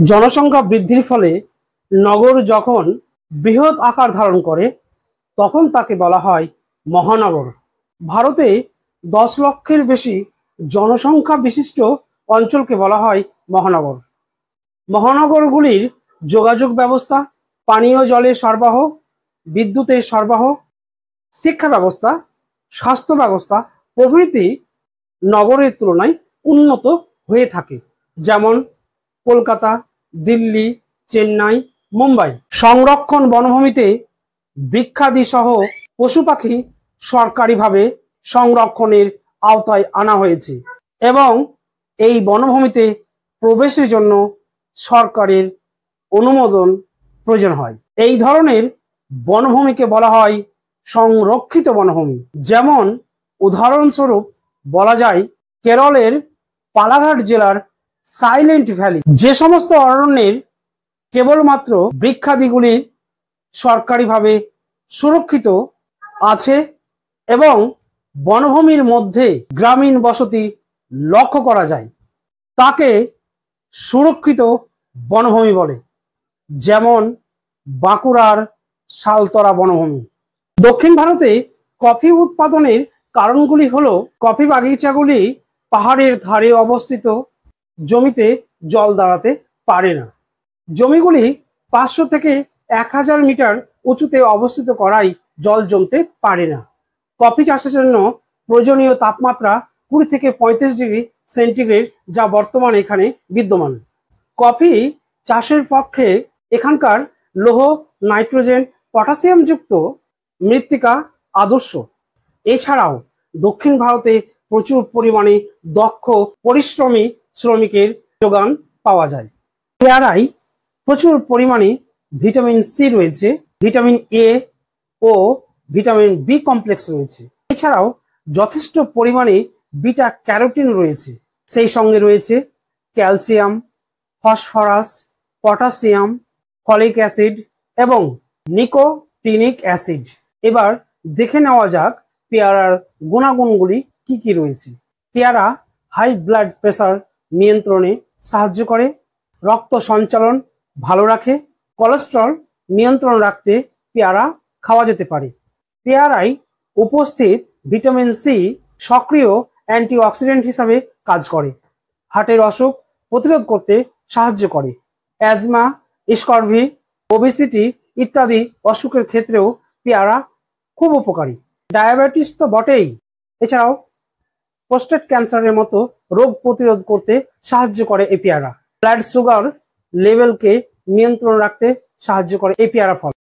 জনসংখ্যা বৃদ্ধির ফলে নগর যখন বৃহৎ আকার ধারণ করে তখন তাকে বলা হয় মহানগর। ভারতে 10 লক্ষের বেশি জনসংখ্যা বিশিষ্ট অঞ্চলকে বলা হয় মহানগর। মহানগরগুলির যোগাযোগ ব্যবস্থা, পানীয় জলের সরবরাহ, বিদ্যুতের সরবরাহ, শিক্ষা ব্যবস্থা, স্বাস্থ্য ব্যবস্থা প্রভৃতি নগরের তুলনায় উন্নত হয়ে থাকে, যেমন কলকাতা, দিল্লি, চেন্নাই, মুম্বাই। সংরক্ষণ বনভূমিতে বৃক্ষাদি সহ পশু পাখি সরকারিভাবে সংরক্ষণের আওতায় আনা হয়েছে এবং এই বনভূমিতে প্রবেশের জন্য সরকারের অনুমোদন প্রয়োজন হয়। এই ধরনের বনভূমিকে বলা হয় সংরক্ষিত বনভূমি। যেমন উদাহরণস্বরূপ বলা যায় কেরলের পালাঘাট জেলার সাইলেন্ট ভ্যালি। যে সমস্ত অরণ্যের কেবলমাত্র বৃক্ষাদিগুলি সরকারিভাবে সুরক্ষিত আছে এবং বনভূমির মধ্যে গ্রামীণ বসতি লক্ষ্য করা যায় তাকে সুরক্ষিত বনভূমি বলে, যেমন বাঁকুড়ার শালতরা বনভূমি। দক্ষিণ ভারতে কফি উৎপাদনের কারণগুলি হলো কফি বাগিচাগুলি পাহাড়ের ধারে অবস্থিত জমিতে জল দাঁড়াতে পারে না। জমিগুলি 500 থেকে 1000 মিটার উঁচুতে অবস্থিত করায় জল জমতে পারে না। কফি চাষের জন্য প্রয়োজনীয় তাপমাত্রা 20 থেকে 35 ডিগ্রি সেন্টিগ্রেড, যা বর্তমানে এখানে বিদ্যমান। কফি চাষের পক্ষে এখানকার লৌহ, নাইট্রোজেন, পটাশিয়াম যুক্ত মৃত্তিকা আদর্শ। এছাড়াও দক্ষিণ ভারতে প্রচুর পরিমাণে দক্ষ পরিশ্রমী শ্রমিকের যোগান পাওয়া যায়। পেয়ারায় প্রচুর পরিমাণে ভিটামিন সি রয়েছে, ভিটামিন এ ও ভিটামিন বি কমপ্লেক্স রয়েছে। এছাড়াও যথেষ্ট পরিমাণে বিটা ক্যারোটিন রয়েছে, সেই সঙ্গে রয়েছে calcium, phosphorus, potassium, folic acid এবং নিকোটিনিক অ্যাসিড। এবার দেখে নেওয়া যাক পেয়ারার গুণাগুণগুলি কি কি রয়েছে। পেয়ারা হাই ব্লাড প্রেসার নিয়ন্ত্রণে সাহায্য করে, রক্ত সঞ্চালন ভালো রাখে, কোলেস্টেরল নিয়ন্ত্রণ রাখতে পেয়ারা খাওয়া যেতে পারে। পেয়ারায় উপস্থিত ভিটামিন সি সক্রিয় অ্যান্টিঅক্সিডেন্ট হিসাবে কাজ করে, হার্টের অসুখ প্রতিরোধ করতে সাহায্য করে। অ্যাজমা, স্কারভি, ওবেসিটি ইত্যাদি অসুখের ক্ষেত্রেও পেয়ারা খুব উপকারী। ডায়াবেটিস তো বটেই, এছাড়াও প্রোস্টেট ক্যান্সারের মতো রোগ প্রতিরোধ করতে সাহায্য করে এই পেয়ারা। ব্লাড সুগার লেভেলকে নিয়ন্ত্রণ রাখতে সাহায্য করে এই পেয়ারা ফল।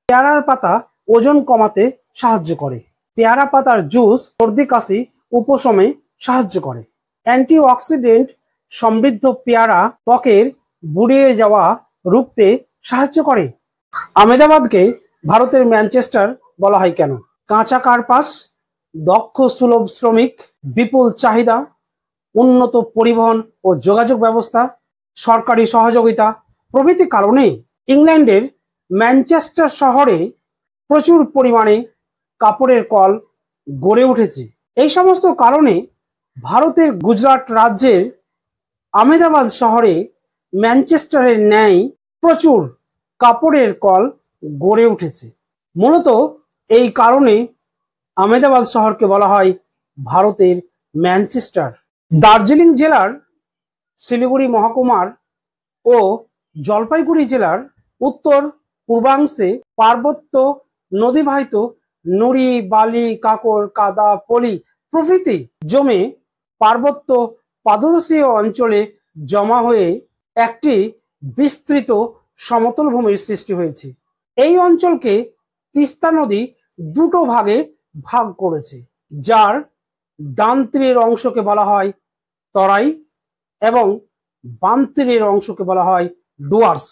পেয়ারার পাতা ওজন কমাতে সাহায্য করে। পেয়ারা পাতার জুস সর্দি কাশি উপশমে সাহায্য করে। অ্যান্টিঅক্সিডেন্ট সমৃদ্ধ পেয়ারা ত্বকের বুড়িয়ে যাওয়া রুখতে সাহায্য করে। আহমেদাবাদকে ভারতের ম্যানচেস্টার বলা হয় কেন? কাঁচা কার্পাস, দক্ষ সুলভ শ্রমিক, বিপুল চাহিদা, উন্নত পরিবহন ও যোগাযোগ ব্যবস্থা, সরকারি সহযোগিতা প্রভৃতি কারণে ইংল্যান্ডের ম্যানচেস্টার শহরে প্রচুর পরিমাণে কাপড়ের কল গড়ে উঠেছে। এই সমস্ত কারণে ভারতের গুজরাট রাজ্যের আহমেদাবাদ শহরে ম্যানচেস্টারের ন্যায় প্রচুর কাপড়ের কল গড়ে উঠেছে। মূলত এই কারণে আহমেদাবাদ শহরকে বলা হয় ভারতের ম্যানচেস্টার। দার্জিলিং জেলার শিলিগুড়ি মহকুমার ও জলপাইগুড়ি জেলার উত্তর পূর্বাংশে পার্বত্য নদীবাহিত নুড়ি, বালি, কাকর, কাদা, পলি প্রভৃতি জমে পার্বত্য পাদদেশীয় অঞ্চলে জমা হয়ে একটি বিস্তৃত সমতল ভূমির সৃষ্টি হয়েছে। এই অঞ্চলকে তিস্তা নদী দুটো ভাগে ভাগ করেছে, যার ডান তীরের অংশকে বলা হয় তরাই এবং বাম তীরের অংশকে বলা হয় ডুয়ার্স।